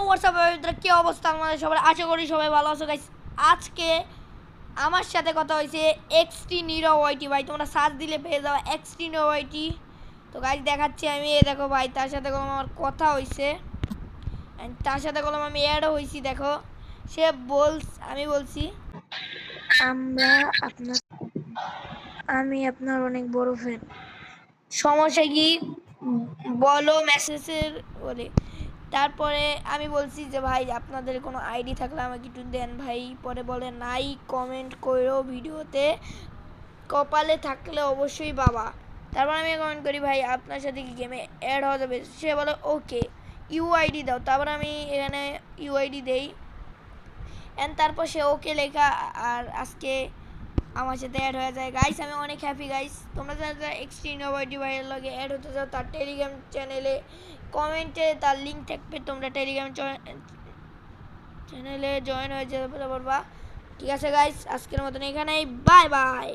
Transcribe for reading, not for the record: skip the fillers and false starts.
WhatsApp কি অবস্থা আমাদের সবার, আশা করি সবাই ভালো আছো গাইস। আজকে আমার সাথে কথা হয়েছে এক্সটি নিরো ওয়াইটি ভাই, তোমরা সার্চ দিলে পেয়ে যাও এক্সটি নিরো ওয়াইটি। তো গাইস দেখাচ্ছি আমি, দেখো ভাই তার সাথে কোনো আমার কথা হয়েছে, তার সাথে কোনো আমি অ্যাডও হয়েছি। দেখো সে আমি বলছি আমি আপনার অনেক বড় ফ্যান, সমস্যা কি বলো মেসেজের বলে। তারপরে আমি বলছি যে ভাই আপনাদের কোনো আইডি থাকলে আমাকে একটু দেন ভাই। পরে বলে নাই, কমেন্ট করো ভিডিওতে, কপালে থাকলে অবশ্যই বাবা। তারপর আমি কমেন্ট করি ভাই আপনার সাথে কি গেমে অ্যাড হওয়া যাবে। সে বলে ওকে ইউআইডি দাও। তারপর আমি এখানে ইউআইডি দেই অ্যান্ড তারপর সে ওকে লেখা আর আজকে আমার সাথে অ্যাড হয়ে যায়। গাইস আমি অনেক হ্যাপি গাইস। তোমরা যারা এক্সট্রিম ওয়াইটি ভাইয়ের লগে অ্যাড হতে চাও তার টেলিগ্রাম চ্যানেলে কমেন্টে তার লিঙ্ক থাকবে, তোমরা টেলিগ্রাম চ্যানেলে জয়েন হয়ে যেতে পারবা। ঠিক আছে গাইস, আজকের মতন এখানেই, বাই বাই।